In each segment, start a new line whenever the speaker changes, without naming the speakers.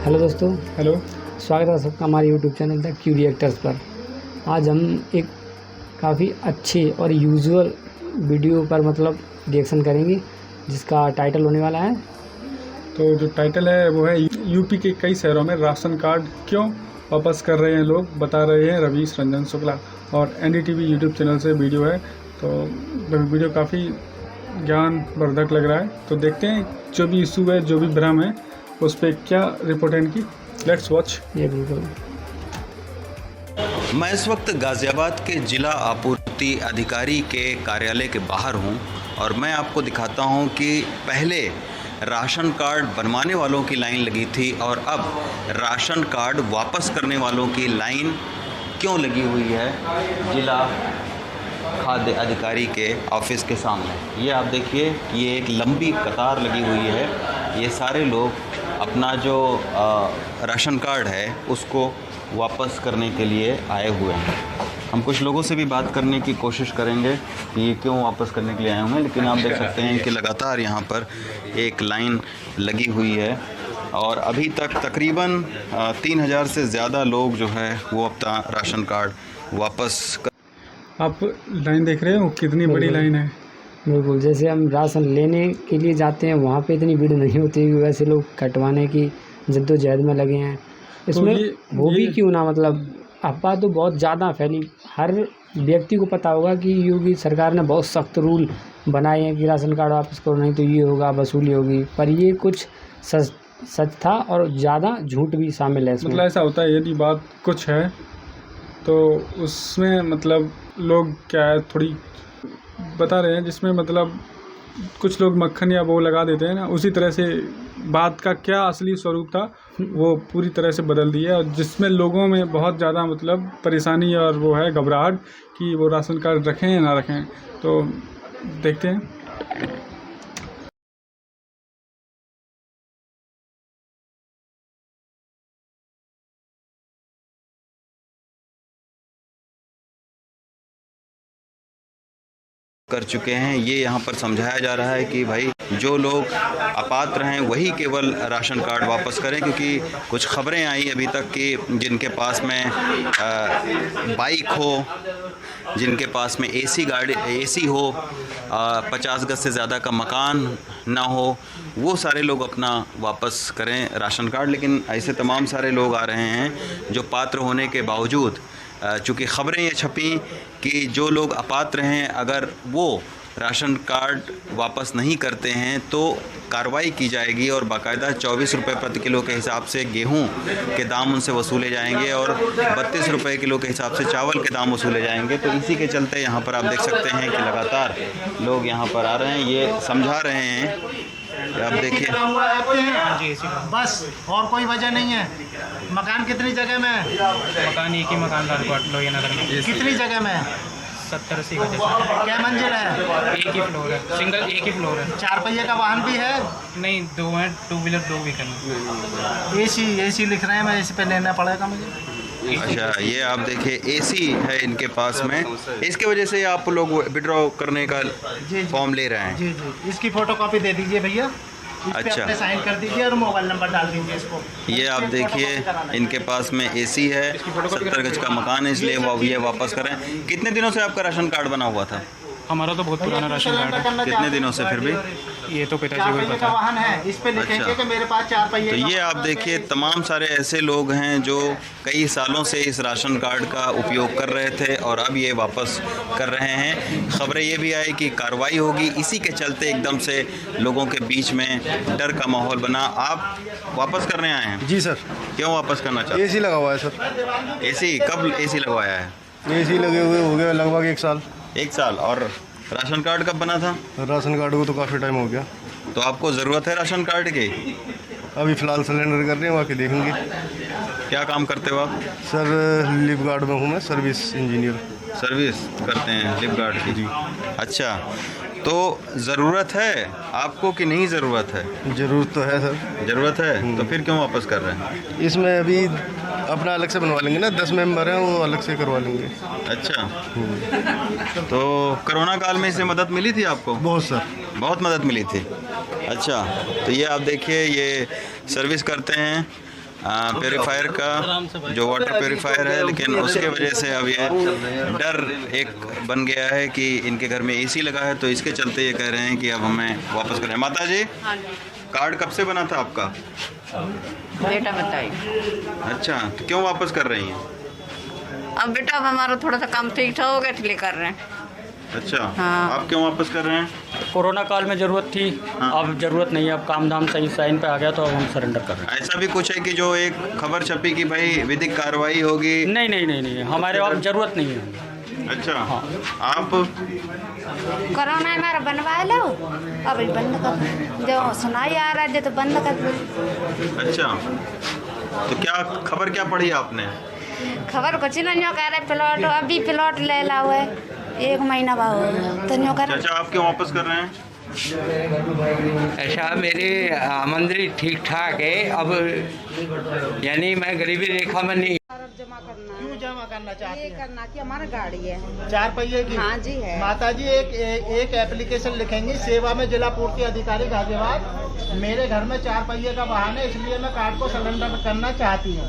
Hello दोस्तों,
hello.
स्वागत है सबका हमारे YouTube channel the Q reactors पर। आज हम एक काफ़ी अच्छे और यूजुअल वीडियो पर रिएक्शन करेंगे, जिसका टाइटल होने वाला है।
तो जो टाइटल है वो है यूपी के कई शहरों में राशन कार्ड क्यों वापस कर रहे हैं लोग, बता रहे हैं रवीश रंजन शुक्ला। और एनडीटीवी यूट्यूब चैनल से वीडियो है, तो वीडियो काफ़ी ज्ञानवर्धक लग रहा है। तो देखते हैं जो भी इशू है, जो भी भ्रम है, उस पर क्या रिपोर्ट है इनकी। Let's watch.
ये बिल्कुल।
मैं इस वक्त गाज़ियाबाद के जिला आपूर्ति अधिकारी के कार्यालय के बाहर हूं और मैं आपको दिखाता हूं कि पहले राशन कार्ड बनवाने वालों की लाइन लगी थी और अब राशन कार्ड वापस करने वालों की लाइन क्यों लगी हुई है जिला खाद्य अधिकारी के ऑफिस के सामने। ये आप देखिए, ये एक लंबी कतार लगी हुई है। ये सारे लोग अपना जो राशन कार्ड है उसको वापस करने के लिए आए हुए हैं। हम कुछ लोगों से भी बात करने की कोशिश करेंगे कि ये क्यों वापस करने के लिए आए हुए हैं, लेकिन आप देख सकते हैं कि लगातार यहाँ पर एक लाइन लगी हुई है और अभी तक तकरीबन 3000 से ज़्यादा लोग जो है वो अपना राशन कार्ड वापस
आप लाइन देख रहे हो, कितनी बड़ी लाइन है।
बिल्कुल, जैसे हम राशन लेने के लिए जाते हैं वहाँ पे इतनी भीड़ नहीं होती, वैसे लोग कटवाने की जद्दोजहद में लगे हैं। इसमें
तो
भी क्यों ना, अफवाह तो बहुत ज़्यादा फैली। हर व्यक्ति को पता होगा कि योगी सरकार ने बहुत सख्त रूल बनाए हैं कि राशन कार्ड वापस करो, नहीं तो ये होगा, वसूली होगी। पर ये कुछ सच था और ज़्यादा झूठ भी शामिल है इसमें।
ऐसा होता है, यदि बात कुछ है तो उसमें लोग क्या है, थोड़ी बता रहे हैं, जिसमें कुछ लोग मक्खन या वो लगा देते हैं ना, उसी तरह से बात का क्या असली स्वरूप था वो पूरी तरह से बदल दिया, और जिसमें लोगों में बहुत ज़्यादा परेशानी और वो है घबराहट कि वो राशन कार्ड रखें या ना रखें। तो देखते हैं।
कर चुके हैं। ये यहाँ पर समझाया जा रहा है कि भाई जो लोग अपात्र हैं वही केवल राशन कार्ड वापस करें, क्योंकि कुछ खबरें आई अभी तक कि जिनके पास में बाइक हो, जिनके पास में एसी हो, 50 गज से ज़्यादा का मकान ना हो, वो सारे लोग अपना वापस करें राशन कार्ड। लेकिन ऐसे तमाम सारे लोग आ रहे हैं जो पात्र होने के बावजूद, चूँकि ख़बरें ये छपी कि जो लोग अपात्र हैं अगर वो राशन कार्ड वापस नहीं करते हैं तो कार्रवाई की जाएगी और बाकायदा 24 रुपये प्रति किलो के हिसाब से गेहूं के दाम उनसे वसूले जाएंगे और 32 रुपये किलो के हिसाब से चावल के दाम वसूले जाएंगे। तो इसी के चलते यहाँ पर आप देख सकते हैं कि लगातार लोग यहाँ पर आ रहे हैं, ये समझा रहे हैं। आप देखिए,
बस और कोई वजह नहीं है। मकान कितनी जगह में है?
मकान एक ही मकान लोहिया नगर में।
कितनी जगह में है?
70-80 गज।
क्या मंजिल है?
एक ही फ्लोर है, सिंगल एक ही फ्लोर है।
4 पहिए का वाहन भी है?
नहीं, 2 हैं, 2 व्हीलर 2 व्हीकल।
एसी लिख रहे हैं, मैं इस पे लेना पड़ेगा मुझे।
अच्छा, ये आप देखिए एसी है इनके पास में, इसके वजह से आप लोग विड्रॉ करने का फॉर्म ले रहे हैं।
जी जी, इसकी फोटोकॉपी दे दीजिए भैया।
अच्छा,
अपने साइन कर दीजिए और मोबाइल नंबर डाल दीजिए इसको।
ये आप देखिए इनके पास में एसी है, 70 गज का मकान है, इसलिए वो ये वापस करें। कितने दिनों से आपका राशन कार्ड बना हुआ था?
हमारा तो बहुत पुराना राशन कार्ड है।
कितने दिनों से? फिर भी
ये तो पिताजी
4
को ही
पहिए
पता
का
है।
वाहन है, इस पे लिखेंगे
अच्छा।
कि मेरे पास 4 पहिए
तो
का
ये आप देखिए तमाम सारे ऐसे लोग हैं जो कई सालों से इस राशन कार्ड का उपयोग कर रहे थे और अब ये वापस कर रहे हैं। खबरें ये भी आई कि कार्रवाई होगी, इसी के चलते एकदम से लोगों के बीच में डर का माहौल बना। आप वापस करने आए हैं?
जी सर।
क्यों वापस करना चाहते
एसी लगा हुआ है सर।
हैं? एसी कब एसी लगवाया है?
एसी लगे हुए हो गया लगभग 1 साल।
1 साल। और राशन कार्ड कब बना था?
राशन कार्ड को तो काफ़ी टाइम हो गया।
तो आपको ज़रूरत है राशन कार्ड की?
अभी फ़िलहाल सिलेंडर कर रहे हैं, बाकी देखेंगे।
क्या काम करते हो आप?
सर लिप गार्ड में हूँ मैं, सर्विस इंजीनियर।
सर्विस करते हैं लिप गार्ड की?
जी।
अच्छा, तो ज़रूरत है आपको कि नहीं ज़रूरत है?
ज़रूरत तो है सर।
ज़रूरत है, तो फिर क्यों वापस कर रहे हैं?
इसमें अभी अपना अलग से बनवा लेंगे ना, 10 मेंबर हैं वो अलग से करवा लेंगे।
अच्छा, तो कोरोना काल में इससे मदद मिली थी आपको?
बहुत सर।
बहुत मदद मिली थी। अच्छा, तो ये आप देखिए ये सर्विस करते हैं प्योरीफायर का, जो वाटर प्योरीफायर है, लेकिन उसके वजह से अब ये डर एक बन गया है कि इनके घर में एसी लगा है, तो इसके चलते ये कह रहे हैं कि अब हमें वापस करें। माता जी, कार्ड कब से बना था आपका?
बेटा बताइए।
अच्छा, तो क्यों वापस कर रही हैं?
अब बेटा अब हमारा थोड़ा सा काम ठीक ठाक हो गया इसलिए कर रहे हैं।
अच्छा,
हाँ।
आप क्यों वापस कर रहे हैं?
कोरोना काल में ज़रूरत थी, अब ज़रूरत नहीं है, अब काम धाम सही साइन पे आ गया तो अब हम सरेंडर कर रहे
ऐसा भी कुछ है कि जो एक खबर छपी कि भाई विधिक कार्रवाई होगी?
हैं। नहीं नहीं नहीं नहीं, हमारे अब ज़रूरत नहीं है।
अच्छा,
हाँ।
आप?
कोरोना हमारा बनवा लो, अभी बंद कर, जो सुनाई आ रहा है तो बंद कर दो।
अच्छा, तो क्या खबर क्या पढ़ी आपने?
खबर कुछ नहीं कह रहे, प्लॉट अभी प्लॉट ले ला हुआ है, 1 महीना बाद हो गया तो न्यों कर।
अच्छा, आप क्यों वापस कर रहे हैं?
ऐसा मेरी आमदनी ठीक ठाक है, अब यानी मैं गरीबी रेखा में नहीं।
क्यों जमा करना चाहते
ये
हैं?
करना कि हमारा गाड़ी है
4 पहिए की?
हाँ जी है।
माता जी एक एप्लीकेशन लिखेंगी, सेवा में जिला पूर्ति अधिकारी गाजियाबाद, मेरे घर में 4 पहिए का वाहन है, इसलिए मैं कार्ड को सरेंडर करना चाहती हूँ,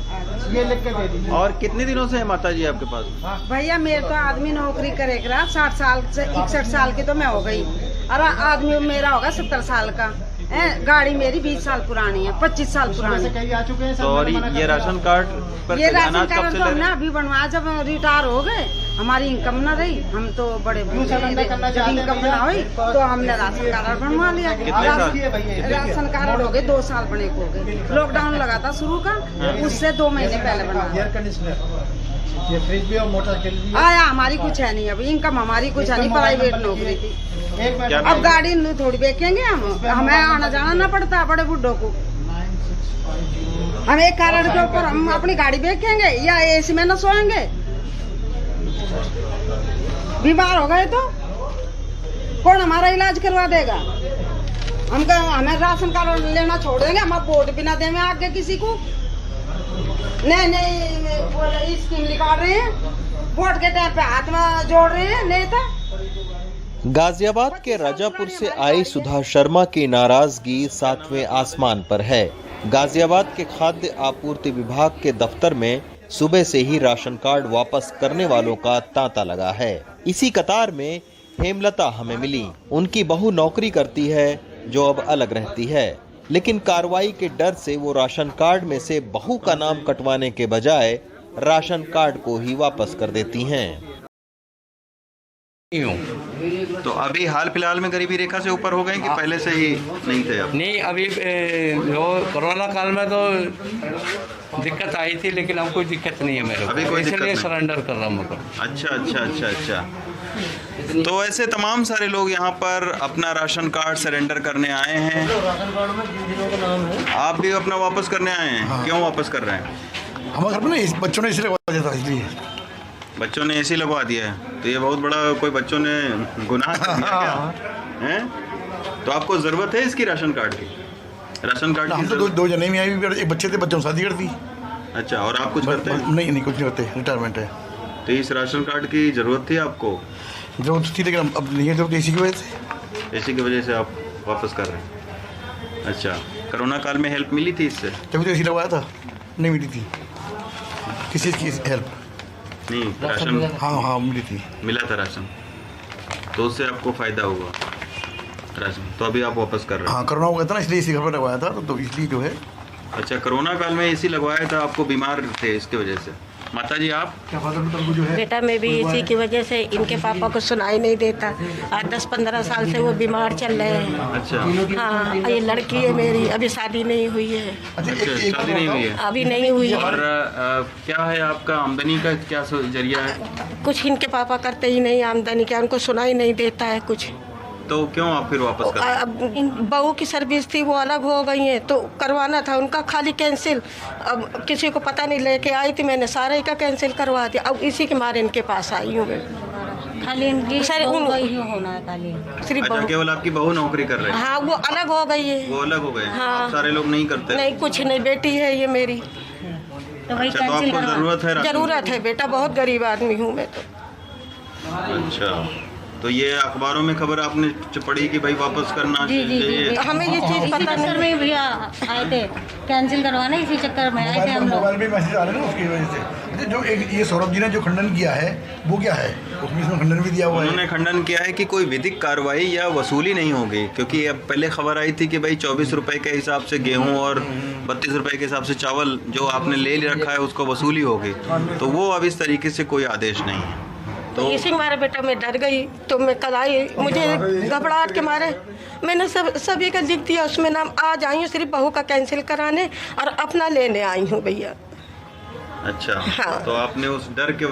ये लिख के दे दीजिए।
और कितने दिनों से है माता जी आपके पास?
भैया मेरे तो आदमी नौकरी करेगा 60 साल से, 61 साल की तो मैं हो गई, और आदमी मेरा होगा 70 साल का। गाड़ी मेरी 20 साल पुरानी है, 25 साल पुरानी है।
कहीं आ चुके हैं।
तो और ये राशन कार्ड पर
ये राशन
अनाज कब
कार्ड
से
तो
ले
हमने
रहे हैं?
अभी बनवाया, जब रिटायर हो गए हमारी इनकम न रही, हम तो बड़े जब इनकम ना हुई तो हमने राशन कार्ड बनवा लिया। राशन कार्ड हो गए 2 साल बने को हो गए, लॉकडाउन लगा था शुरू का, उससे 2 महीने पहले बना।
एयर कंडीशनर, ये फ्रिज भी और मोटर के लिए
आया हमारी कुछ है नहीं, अभी इनकम हमारी कुछ है नहीं, प्राइवेट नौकरी थी। अब गाड़ी थोड़ी बेचेंगे हम, हमें आना जाना ना पड़ता बड़े बुड्ढों को। हम एक कारण के ऊपर हम अपनी गाड़ी बेचेंगे या एसी में न सोएंगे? बीमार हो गए तो कौन हमारा इलाज करवा देगा? हमें राशन कार्ड लेना छोड़ देंगे, हम अब वोट भी ना देंगे आगे किसी को। नहीं स्कीम निकाल रहे हैं, वोट के टाइम पे हाथ में जोड़ रहे हैं नेता।
गाजियाबाद के राजापुर से आई सुधा शर्मा की नाराजगी 7वें आसमान पर है। गाजियाबाद के खाद्य आपूर्ति विभाग के दफ्तर में सुबह से ही राशन कार्ड वापस करने वालों का तांता लगा है। इसी कतार में हेमलता हमें मिली। उनकी बहू नौकरी करती है जो अब अलग रहती है, लेकिन कार्रवाई के डर से वो राशन कार्ड में से बहू का नाम कटवाने के बजाय राशन कार्ड को ही वापस कर देती हैं।
तो अभी हाल फिलहाल में गरीबी रेखा से ऊपर हो गए कि पहले से ही नहीं थे? अब
नहीं, अभी जो कोरोना काल में तो दिक्कत आई थी, लेकिन अब कोई दिक्कत नहीं है मेरे को,
अभी कोई दिक्कत
इसलिए
नहीं।
सरेंडर कर रहा हूँ मैं।
अच्छा अच्छा अच्छा अच्छा। तो ऐसे तमाम सारे लोग यहाँ पर अपना राशन कार्ड सरेंडर करने आए हैं। आप भी अपना वापस करने आए हैं?
हाँ।
क्यों वापस कर रहे हैं?
हमारे घर में ना बच्चों ने इसलिए लगवा दिया था, इसलिए
बच्चों ने एसी लगवा दिया है, तो ये बहुत बड़ा कोई बच्चों ने गुनाह कर दिया क्या? हैं? तो आपको ज़रूरत है इसकी राशन कार्ड की? राशन कार्ड की
हम तो दो जने में आई, एक बच्चे थे, बच्चों शादी कर दी।
अच्छा, और आप कुछ करते हैं?
नहीं कुछ नहीं करते, रिटायरमेंट है।
तो इस राशन कार्ड की ज़रूरत थी आपको?
जरूरत थी, लेकिन अब नहीं है जरूरत, इसी की वजह से।
इसी की वजह से आप वापस कर रहे हैं? अच्छा, कोरोना काल में हेल्प मिली थी इससे?
तभी तो एसी लगवाया था, नहीं मिली थी किसी की हेल्प।
नहीं, राशन?
हाँ मिली थी,
मिला था राशन, तो उससे आपको फ़ायदा हुआ राशन, तो अभी आप वापस कर रहे हैं?
हाँ कोरोना हो गया था ना, इसलिए एसी घर पर लगवाया था, तो इसलिए जो है।
अच्छा, कोरोना काल में एसी लगवाया था, आपको बीमार थे इसकी वजह से। माता जी आप?
जो है
बेटा मैं भी इसी की वजह से, इनके पापा को सुनाई नहीं देता, आज 10-15 साल से वो बीमार चल रहे हैं।
अच्छा।
हाँ, ये लड़की है मेरी, अभी शादी नहीं हुई है।
अच्छा, शादी नहीं हुई है?
अभी नहीं हुई है।
और क्या है आपका आमदनी का क्या जरिया है?
कुछ इनके पापा करते ही नहीं आमदनी, क्या उनको सुनाई नहीं देता है कुछ।
तो क्यों आप फिर वापस कर?
अब बहू की सर्विस थी, वो अलग हो गई हैं, तो करवाना था उनका खाली कैंसिल। अब किसी को पता नहीं, लेके आई थी मैंने, सारे का कैंसिल करवा दिया। अब इसी के मारे इनके पास आई हूँ मैं। खाली इनकी सर होना है खाली सिर्फ
अच्छा,
बहू।
केवल आपकी बहू नौकरी कर रही है?
हाँ, वो अलग हो गई है।
वो अलग हो गए?
हाँ।
आप सारे लोग नहीं करते?
नहीं, कुछ नहीं, बेटी है ये मेरी।
अच्छा, तो आपको ज़रूरत है राशन?
जरूरत है बेटा, बहुत गरीब आदमी हूँ मैं तो।
अच्छा, तो ये अखबारों में खबर आपने पढ़ी कि भाई वापस करना चाहिए?
हमें ये चीज़ पता नहीं। में भैया आए थे कैंसिल करवाने, इसी चक्कर में आए थे हम लोग।
मोबाइल में मैसेज आ रहे हैं ना, उसकी वजह से। जो एक ये सौरभ जी ने जो खंडन किया है वो क्या है, उसमें खंडन भी दिया हुआ है।
उन्होंने खंडन किया है कि कोई विधिक कार्रवाई या वसूली नहीं होगी, क्योंकि अब पहले खबर आई थी कि भाई 24 रुपए के हिसाब से गेहूं और 32 रुपए के हिसाब से चावल जो आपने ले रखा है उसको वसूली होगी। तो वो अब इस तरीके से कोई आदेश नहीं है।
तो इसी मारे बेटा मैं डर गई, तो मैं कल आई, मुझे घबराहट के मारे मैंने सभी का लिख दिया, उसमें नाम आज आई हूँ सिर्फ बहू का कैंसिल कराने और अपना लेने आई हूँ भैया।
अच्छा
हाँ।
तो आपने उस डर की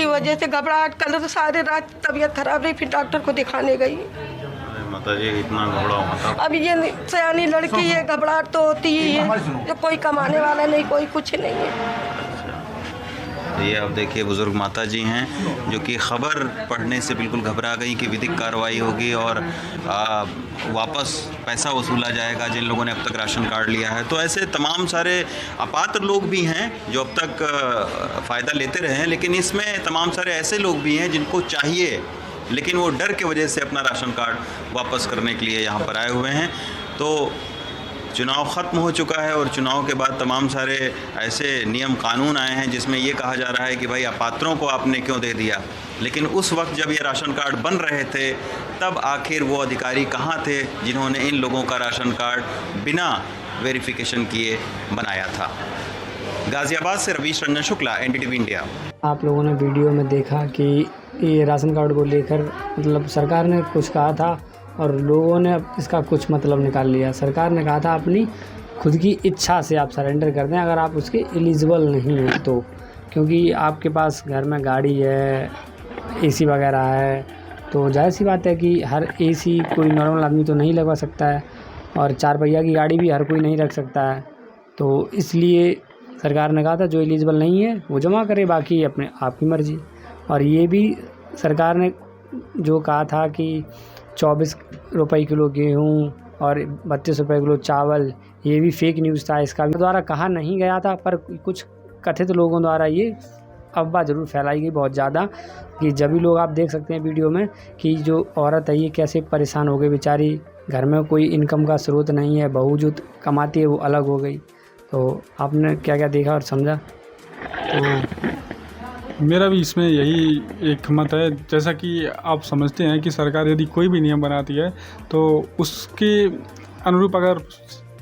वजह से
घबराहट, कल तो सारी रात तबीयत खराब रही, फिर डॉक्टर को दिखाने गई।
माता जी इतना घबराओ मत।
अब ये सयानी लड़की है, घबराहट तो होती ही है, जो कोई कमाने वाला नहीं, कोई कुछ नहीं है।
तो ये आप देखिए बुज़ुर्ग माता जी हैं जो कि ख़बर पढ़ने से बिल्कुल घबरा गई कि विधिक कार्रवाई होगी और वापस पैसा वसूला जाएगा जिन लोगों ने अब तक राशन कार्ड लिया है। तो ऐसे तमाम सारे अपात्र लोग भी हैं जो अब तक फ़ायदा लेते रहे हैं, लेकिन इसमें तमाम सारे ऐसे लोग भी हैं जिनको चाहिए लेकिन वो डर के वजह से अपना राशन कार्ड वापस करने के लिए यहाँ पर आए हुए हैं। तो चुनाव ख़त्म हो चुका है और चुनाव के बाद तमाम सारे ऐसे नियम कानून आए हैं जिसमें ये कहा जा रहा है कि भाई अपात्रों को आपने क्यों दे दिया, लेकिन उस वक्त जब ये राशन कार्ड बन रहे थे तब आखिर वो अधिकारी कहाँ थे जिन्होंने इन लोगों का राशन कार्ड बिना वेरिफिकेशन किए बनाया था। गाज़ियाबाद से रवीश रंजन शुक्ला, NDTV इंडिया।
आप लोगों ने वीडियो में देखा कि ये राशन कार्ड को लेकर मतलब सरकार ने कुछ कहा था और लोगों ने इसका कुछ मतलब निकाल लिया। सरकार ने कहा था अपनी खुद की इच्छा से आप सरेंडर कर दें अगर आप उसके एलिजिबल नहीं हैं तो, क्योंकि आपके पास घर में गाड़ी है, AC वगैरह है, तो जाहिर सी बात है कि हर AC कोई नॉर्मल आदमी तो नहीं लगवा सकता है और 4 पहिया की गाड़ी भी हर कोई नहीं रख सकता है। तो इसलिए सरकार ने कहा था जो एलिजिबल नहीं है वो जमा करे, बाकी अपने आपकी मर्ज़ी। और ये भी सरकार ने जो कहा था कि 24 रुपये किलो गेहूँ और 32 रुपये किलो चावल, ये भी फेक न्यूज़ था। इसका द्वारा कहा नहीं गया था, पर कुछ कथित लोगों द्वारा ये अफवाह ज़रूर फैलाई गई बहुत ज़्यादा कि जब भी लोग आप देख सकते हैं वीडियो में कि जो औरत है ये कैसे परेशान हो गई बेचारी, घर में कोई इनकम का स्रोत नहीं है, बहू जो कमाती है वो अलग हो गई। तो आपने क्या क्या देखा और समझा?
तो मेरा भी इसमें यही एक मत है, जैसा कि आप समझते हैं कि सरकार यदि कोई भी नियम बनाती है तो उसके अनुरूप अगर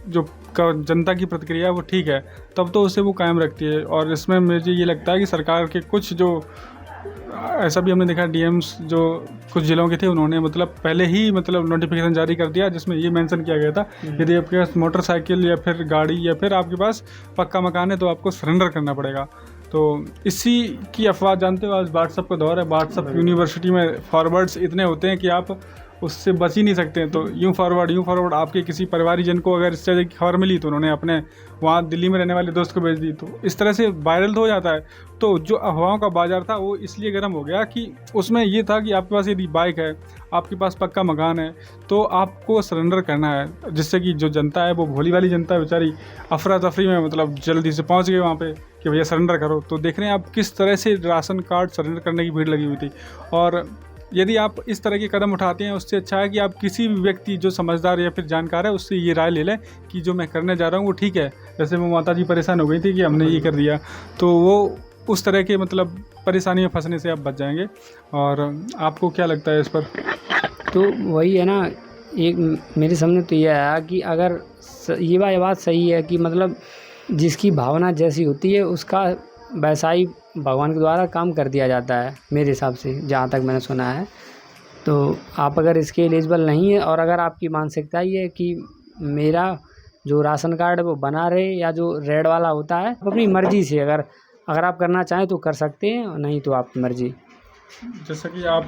जो जनता की प्रतिक्रिया है वो ठीक है तब तो उसे वो कायम रखती है। और इसमें मुझे ये लगता है कि सरकार के कुछ जो ऐसा भी हमने देखा DMs जो कुछ ज़िलों के थे उन्होंने मतलब पहले ही मतलब नोटिफिकेशन जारी कर दिया जिसमें ये मेंशन किया गया था यदि आपके पास मोटरसाइकिल या फिर गाड़ी या फिर आपके पास पक्का मकान है तो आपको सरेंडर करना पड़ेगा। तो इसी की अफवाह जानते हो, आज व्हाट्सअप का दौर है, व्हाट्सअप यूनिवर्सिटी में फॉरवर्ड्स इतने होते हैं कि आप उससे बच ही नहीं सकते हैं। तो यूँ फॉरवर्ड आपके किसी परिवारीजन को अगर इस तरह की खबर मिली तो उन्होंने अपने वहाँ दिल्ली में रहने वाले दोस्त को भेज दी, तो इस तरह से वायरल हो जाता है। तो जो अफवाहों का बाज़ार था वो इसलिए गर्म हो गया कि उसमें ये था कि आपके पास यदि बाइक है, आपके पास पक्का मकान है तो आपको सरेंडर करना है, जिससे कि जो जनता है वो भोली वाली जनता है बेचारी अफरा तफरी में मतलब जल्दी से पहुँच गए वहाँ पे कि भैया सरेंडर करो। तो देख रहे हैं आप किस तरह से राशन कार्ड सरेंडर करने की भीड़ लगी हुई थी। और यदि आप इस तरह के कदम उठाते हैं उससे अच्छा है कि आप किसी भी व्यक्ति जो समझदार या फिर जानकार है उससे ये राय ले लें कि जो मैं करने जा रहा हूँ वो ठीक है। जैसे वो माता जी परेशान हो गई थी कि हमने ये कर दिया, तो वो उस तरह के मतलब परेशानी में फंसने से आप बच जाएंगे। और आपको क्या लगता है इस पर?
तो वही है ना, एक मेरे सामने तो ये आया कि अगर ये बात सही है कि मतलब जिसकी भावना जैसी होती है उसका वैसा ही भगवान के द्वारा काम कर दिया जाता है मेरे हिसाब से, जहाँ तक मैंने सुना है। तो आप अगर इसके एलिजिबल नहीं है और अगर आपकी मानसिकता ये है कि मेरा जो राशन कार्ड है वो बना रहे या जो रेड वाला होता है, अपनी मर्ज़ी से अगर आप करना चाहें तो कर सकते हैं, नहीं तो आपकी मर्ज़ी।
जैसा कि आप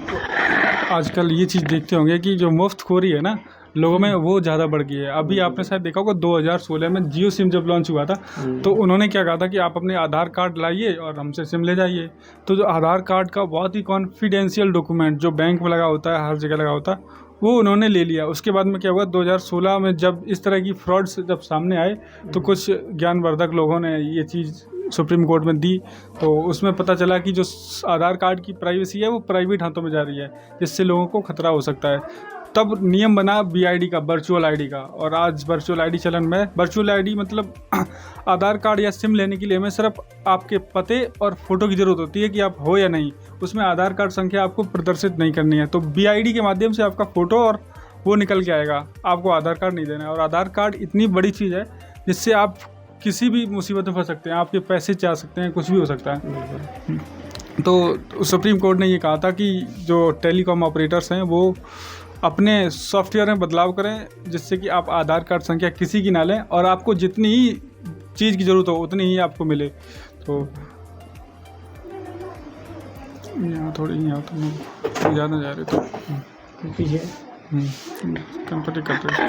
आजकल ये चीज़ देखते होंगे कि जो मुफ्तखोरी है ना लोगों में वो ज़्यादा बढ़ गई है। अभी आपने शायद देखा होगा 2016 में जियो सिम जब लॉन्च हुआ था तो उन्होंने क्या कहा था कि आप अपने आधार कार्ड लाइए और हमसे सिम ले जाइए। तो जो आधार कार्ड का बहुत ही कॉन्फिडेंशियल डॉक्यूमेंट जो बैंक में लगा होता है, हर जगह लगा होता है, वो उन्होंने ले लिया। उसके बाद में क्या हुआ, 2016 में जब इस तरह की फ्रॉड्स जब सामने आए तो कुछ ज्ञानवर्धक लोगों ने ये चीज़ सुप्रीम कोर्ट में दी, तो उसमें पता चला कि जो आधार कार्ड की प्राइवेसी है वो प्राइवेट हाथों में जा रही है, जिससे लोगों को खतरा हो सकता है। तब नियम बना BID का, वर्चुअल ID का, और आज वर्चुअल ID चलन में। वर्चुअल ID मतलब आधार कार्ड या सिम लेने के लिए हमें सिर्फ आपके पते और फ़ोटो की ज़रूरत होती है कि आप हो या नहीं, उसमें आधार कार्ड संख्या आपको प्रदर्शित नहीं करनी है। तो BID के माध्यम से आपका फ़ोटो और वो निकल के आएगा, आपको आधार कार्ड नहीं देना है। और आधार कार्ड इतनी बड़ी चीज़ है जिससे आप किसी भी मुसीबत में फंस सकते हैं, आपके पैसे जा सकते हैं, कुछ भी हो सकता है। तो सुप्रीम कोर्ट ने ये कहा था कि जो टेलीकॉम ऑपरेटर्स हैं वो अपने सॉफ्टवेयर में बदलाव करें, जिससे कि आप आधार कार्ड संख्या किसी की ना लें और आपको जितनी ही चीज़ की ज़रूरत हो उतनी ही आपको मिले। तो यहाँ थोड़ी यहाँ तो ज़्यादा जा रहे तो
पीछे
कंपनी कर रहे।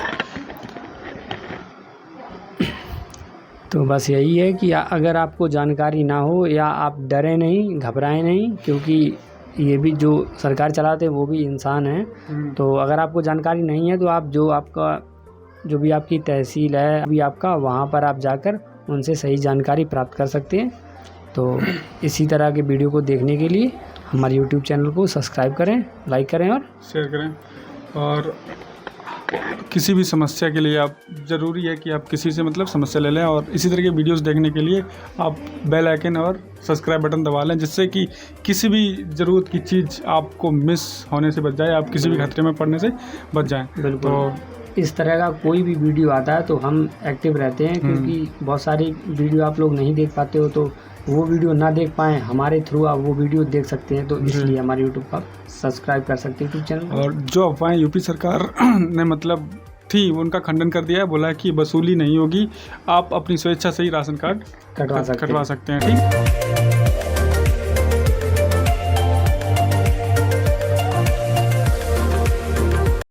तो बस यही है कि अगर आपको जानकारी ना हो या आप डरें नहीं, घबराएं नहीं, क्योंकि ये भी जो सरकार चलाते हैं वो भी इंसान हैं। तो अगर आपको जानकारी नहीं है तो आप जो भी आपकी तहसील है अभी आपका, वहाँ पर आप जाकर उनसे सही जानकारी प्राप्त कर सकते हैं। तो इसी तरह के वीडियो को देखने के लिए हमारे YouTube चैनल को सब्सक्राइब करें, लाइक करें और
शेयर करें। और किसी भी समस्या के लिए आप ज़रूरी है कि आप किसी से मतलब समस्या ले लें, और इसी तरह के वीडियोस देखने के लिए आप बेल आइकन और सब्सक्राइब बटन दबा लें, जिससे कि किसी भी ज़रूरत की चीज़ आपको मिस होने से बच जाए, आप किसी भी खतरे में पड़ने से बच जाएं।
बिल्कुल।
तो
इस तरह का कोई भी वीडियो आता है तो हम एक्टिव रहते हैं, क्योंकि बहुत सारी वीडियो आप लोग नहीं देख पाते हो, तो वो वीडियो ना देख पाएँ हमारे थ्रू आप वो वीडियो देख सकते हैं। तो इसलिए हमारे यूट्यूब पर सब्सक्राइब कर सकते हैं यूट्यूब चैनल।
और जो अफवाहें यूपी सरकार ने मतलब थी उनका खंडन कर दिया है, बोला कि वसूली नहीं होगी, आप अपनी स्वेच्छा से ही राशन कार्ड
कटवा सकते
हैं। ठीक।